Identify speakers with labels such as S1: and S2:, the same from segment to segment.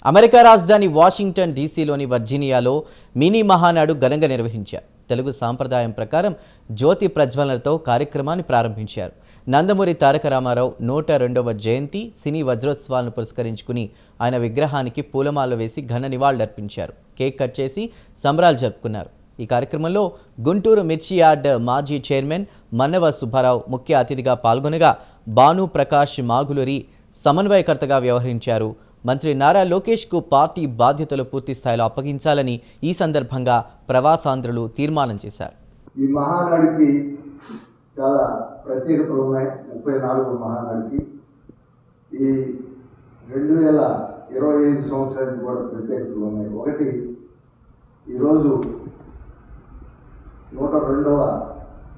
S1: America రాజధాని Washington డీసీలోని వర్జీనియాలో mini Mahanadu ఘనంగా నిర్వహించారు. తెలుగు సాంప్రదాయం ప్రకారం జ్యోతి ప్రజ్వలనతో కార్యక్రమాన్ని ప్రారంభించారు. నందమూరి తారక రామారావు 102వ జయంతి సినీ వజ్రోత్సవాలను పురస్కరించుకుని ఆయన విగ్రహానికి పూలమాల వేసి ఘన నివాళులర్పించారు. కేక్ కట్ చేసి సంబరాలు జరుపుకున్నారు. ఈ కార్యక్రమంలో గుంటూరు మిర్చి యార్డ్ మాజీ చైర్మన్ మన్నవ సుబ్బారావు ముఖ్య అతిథిగా పాల్గొనగా భాను ప్రకాష్ మాగులూరి సమన్వయకర్తగా వ్యవహరించారు. మంత్రి నారా లోకేష్కు పార్టీ బాధ్యతలు పూర్తి స్థాయిలో అప్పగించాలని ఈ సందర్భంగా ప్రవాసాంధ్రులు తీర్మానం చేశారు.
S2: ఈ మహానాడికి చాలా ప్రత్యేకతలు ఉన్నాయి. 34వ మహానాడికి ఈ 2025 సంవత్సరానికి కూడా ప్రత్యేకతలు ఉన్నాయి. ఒకటి, ఈరోజు 102వ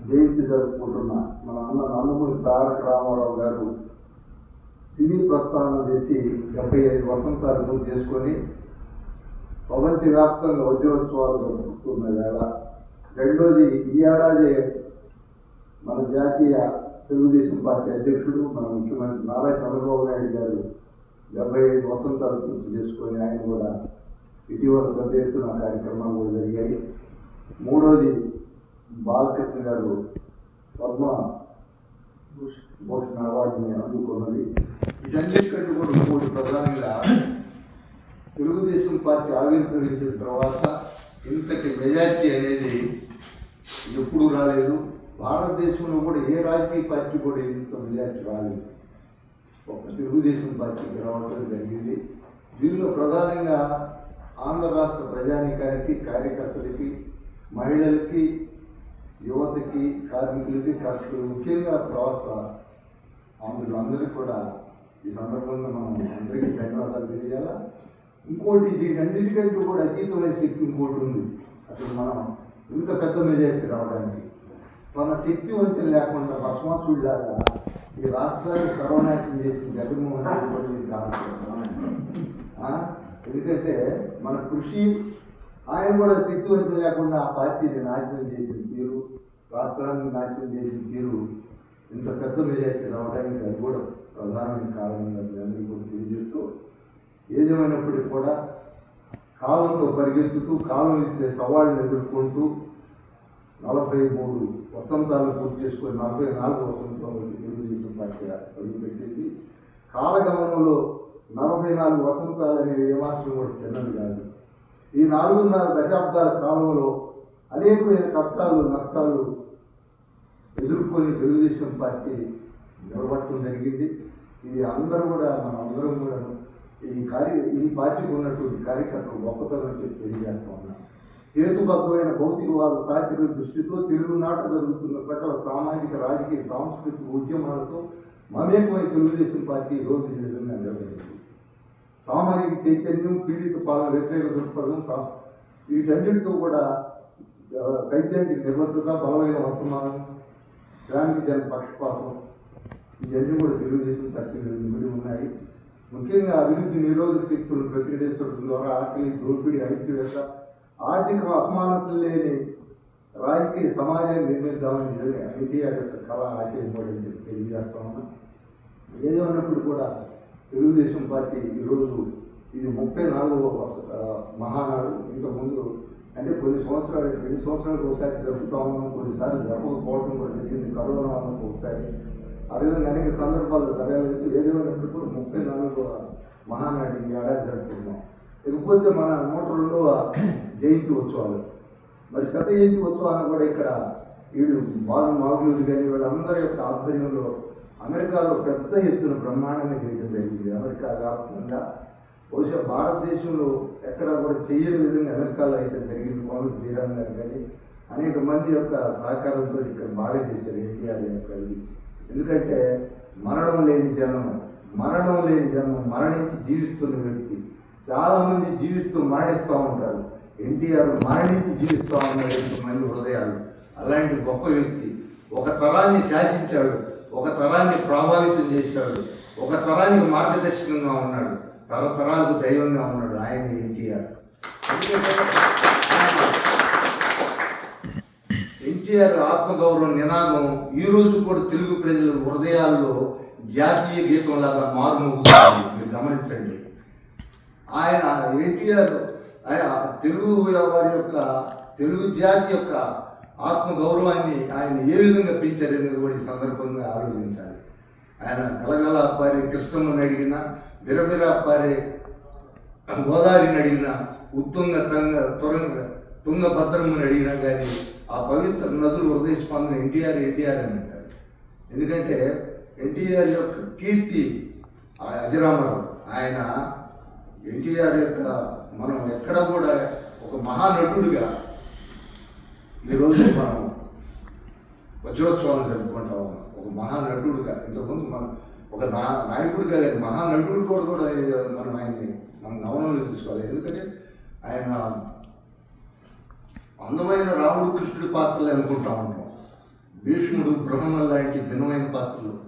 S2: జయంతి జరుపుకుంటున్న మన అన్న నందమూరి తారక రామారావు గారు సినీ ప్రస్థానం చేసి 75 వసంతాలు పూర్తి చేసుకొని ప్రపంచవ్యాప్తంగా వజ్రోత్సవాలు జరుపుకున్న వేళ. రెండోది, ఈ ఏడాది మన జాతీయ తెలుగుదేశం పార్టీ అధ్యక్షుడు మన ముఖ్యమంత్రి నారా చంద్రబాబు నాయుడు గారు 75 వసంతాలు పూర్తి చేసుకొని ఆయన కూడా ఇటీవల పెద్ద ఎత్తున కార్యక్రమాలు కూడా జరిగాయి. మూడోది, బాలకృష్ణ గారు పద్మ భూషణ్ అవార్డుని అందుకున్నది. వీటన్నిటికంటే కూడా మూడు ప్రధానంగా తెలుగుదేశం పార్టీ ఆవిర్భవించిన తర్వాత ఇంతటి మెజార్టీ అనేది ఎప్పుడూ రాలేదు. భారతదేశంలో కూడా ఏ రాజకీయ పార్టీ కూడా ఇంత మెజార్టీ రాలేదు. ఒక తెలుగుదేశం పార్టీకి రావడం జరిగింది. దీనిలో ప్రధానంగా ఆంధ్ర రాష్ట్ర ప్రజానీకానికి, కార్యకర్తలకి, మహిళలకి, యువతకి, కార్మికులకి, కర్షకులు, ముఖ్యంగా ప్రవాస ఆంధ్రులందరికీ కూడా ఈ సందర్భంగా మనం అందరికీ ధన్యవాదాలు తెలియాలా. ఇంకోటి, దీనన్నిటికంటే కూడా అతీతమైన శక్తి ఇంకోటి ఉంది. అసలు మనం ఇంత పెద్ద మెజార్టీ రావడానికి మన శక్తి వంచన లేకుండా భస్మాసుడిలాగా ఈ రాష్ట్రాన్ని సర్వనాశనం చేసిన జగన్మోహన్ రెడ్డి కారణం. ఎందుకంటే మన కృషి, ఆయన కూడా శక్తి వంచన లేకుండా ఆ పార్టీని నాశనం చేసిన తీరు, రాష్ట్రాన్ని నాశనం చేసిన తీరు, ఇంత పెద్ద మెజార్టీ రావడానికి అది కూడా ప్రధానమైన కారణంగా అందరికీ కూడా తెలియజేస్తూ, ఏదేమైనప్పటికీ కూడా కాలంతో పరిగెత్తుతూ, కాలం ఇచ్చే సవాళ్ళను ఎదుర్కొంటూ 43 వసంతాలు పూర్తి చేసుకొని 44 వసంతాలు తెలుగుదేశం పార్టీ అడుగుపెట్టింది. కాలగమనంలో 44 వసంతాలు అనే ఏమాత్రం కూడా చిన్నది కాదు. ఈ 4.5 దశాబ్దాల కాలంలో అనేకమైన కష్టాలు, నష్టాలు ఎదుర్కొని తెలుగుదేశం పార్టీ నిలబడటం జరిగింది. ఇది అందరూ కూడా, మనందరం కూడా ఈ పార్టీకి ఉన్నటువంటి కార్యకర్తలు గొప్పతనం చెప్పి తెలియజేస్తా ఉన్నాం. హేతుబద్ధమైన భౌతికవాద ప్రాచుర్య దృష్టితో తెలుగునాట జరుగుతున్న సకల సామాజిక, రాజకీయ, సాంస్కృతిక ఉద్యమాలతో మమేకమై తెలుగుదేశం పార్టీ రోజు ఈ విధంగా నిర్వహించింది. సామాజిక చైతన్యం, పీడిత పాలన వ్యతిరేక దృక్పథం, వీటన్నిటితో కూడా సైద్ధాంతిక నిబద్ధత, బలమైన వర్తమానం, శ్రామిక జన పక్షపాతం, ఇవన్నీ కూడా తెలుగుదేశం పార్టీలో నిమిడి ఉన్నాయి. ముఖ్యంగా అభివృద్ధి నిరోధక శక్తులను ప్రతిఘటించడం ద్వారా ఆకలి, దోపిడీ, అణిచివేత, ఆర్థిక అసమానతలు లేని రాజకీయ సమాజాన్ని నిర్మిద్దామని ఎన్టీఆర్ యొక్క కళ, ఆశయం కూడా తెలియజేస్తా ఉన్నాం. ఏదేమన్నప్పుడు కూడా తెలుగుదేశం పార్టీ ఈరోజు ఇది 34వ మహానాడు. ఇంతకుముందు అంటే కొన్ని సంవత్సరాలకు ఒకసారి జరుపుతా ఉన్నాం, కొన్నిసార్లు జరపకపోవడం కూడా జరిగింది, కరోనా వల్ల ఒకసారి. ఆ విధంగా అనేక సందర్భాలు జరగాలంటే ఏదేమైనప్పుడు కూడా 34వ మహానాడు ఈ ఏడాది జరుపుకుంటున్నాం. ఇకపోతే మన 102వ జయంతి ఉత్సవాలు, మరి శత జయంతి ఉత్సవాలను కూడా ఇక్కడ వీళ్ళు బాలు మాగులూరు కానీ వీళ్ళందరి యొక్క ఆధ్వర్యంలో అమెరికాలో పెద్ద ఎత్తున బ్రహ్మాండంగా చేయడం జరిగింది. అమెరికా వ్యాప్తంగా బహుశా భారతదేశంలో ఎక్కడా కూడా చేయని విధంగా అమెరికాలో అయితే జరిగింది. పనులు శ్రీరామ్ గారు కానీ అనేక మంది యొక్క సహకారంతో ఇక్కడ బాగా చేశారు ఎన్టీఆర్ యొక్క. ఎందుకంటే మరణం లేని జన్మ, మరణించి జీవిస్తున్న వ్యక్తి. చాలామంది జీవిస్తూ మరణిస్తూ ఉంటారు. ఎన్టీఆర్ మరణించి జీవిస్తూ ఉన్న మంది హృదయాలు. అలాంటి గొప్ప వ్యక్తి. ఒక తరాన్ని శాసించాడు, ఒక తరాన్ని ప్రభావితం చేశాడు, ఒక తరానికి మార్గదర్శకంగా ఉన్నాడు, తరతరాలకు దైవంగా ఉన్నాడు ఆయన ఎన్టీఆర్. ఎన్టీఆర్ ఆత్మగౌరవం నినాదం ఈ రోజు కూడా తెలుగు ప్రజల హృదయాల్లో జాతీయ గీతంలాగా మారుమోగుతుంది. మీరు గమనించండి. ఆయన ఎన్టీఆర్ తెలుగు వారి యొక్క తెలుగు జాతి యొక్క ఆత్మగౌరవాన్ని ఆయన ఏ విధంగా పెంచారనేది కూడా ఈ సందర్భంగా ఆలోచించాలి. ఆయన గలగల అప్పారి కృష్ణమ్మని అడిగినా, బిరబిర అప్పారి గోదావరిని అడిగినా, ఉత్తుంగ తుంగభద్రమ్మని అడిగినా కానీ ఆ పవిత్ర నదులు హృదయ స్పందన ఎన్టీఆర్ అని అంటారు. ఎందుకంటే ఎన్టీఆర్ యొక్క కీర్తి అజరామరం. ఆయన ఎన్టీఆర్ యొక్క మనం ఎక్కడ కూడా ఒక మహానటుడుగా ఈరోజు మనం వజ్రోత్సవాలు జరుపుకుంటాం. ఒక మహానటుడుగా ఇంతకుముందు మనం ఒక నాయకుడిగా మహానటుడు కూడా మనం ఆయన్ని మనం గమనంలో తీసుకోవాలి. ఎందుకంటే ఆయన అందమైన రాముడు కృష్ణుడి పాత్రలే అనుకుంటా ఉంటాం. భీష్ముడు బ్రహ్మ లాంటి భిన్నమైన పాత్రలు